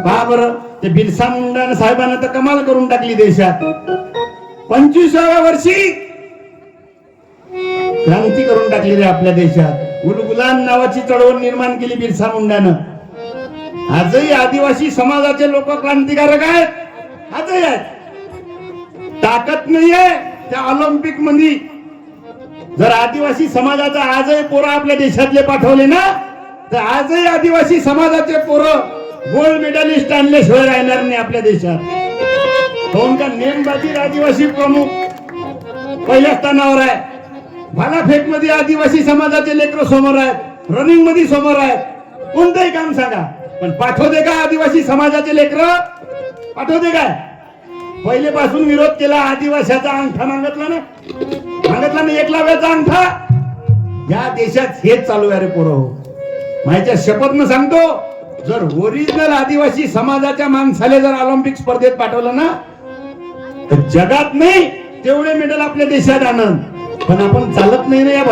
पहा बरं, ते बिरसा मुंडा साहेबांना तर कमाल करून टाकली देशात. 25व्या वर्षी क्रांती करून टाकली रे आपल्या देशात. उलगुलान नावाची चळवळ निर्माण केली बिरसा मुंडानं. आजही आदिवासी समाजाचे लोक क्रांतिकारक आहेत, आजही आहेत. ताकद नाहीये त्या ऑलिम्पिक मध्ये. जर आदिवासी समाजाचा आजही पोरं आपल्या देशातले पाठवले ना, तर आजही आदिवासी समाजाचे पोरं गोल्ड मेडलिस्ट आणल्याशिवाय राहणार नाही आपल्या देशात. कोण का नेमबाजी आदिवासी प्रमुख पहिल्या स्थानावर आहे. भालाफेक मध्ये आदिवासी समाजाचे लेकर समोर आहेत, रनिंग मध्ये समोर आहेत. कोणतंही काम सांगा, पण पाठवते का आदिवासी समाजाचे लेकर? पाठवते काय? पहिले पासून विरोध केला. आदिवासाचा अंगठा मागितला ना, 1,000व्याचा अंगठा. या देशात हेच चालू आहे रे पोरं. माझ्या शपथनं सांगतो, जर ओरिजिनल आदिवासी समाजाच्या माणसाला जर ऑलिम्पिक स्पर्धेत पाठवलं ना, तर जगात नाही तेवढे मेडल आपल्या देशात आणन. पण आपण चालत नाही ना या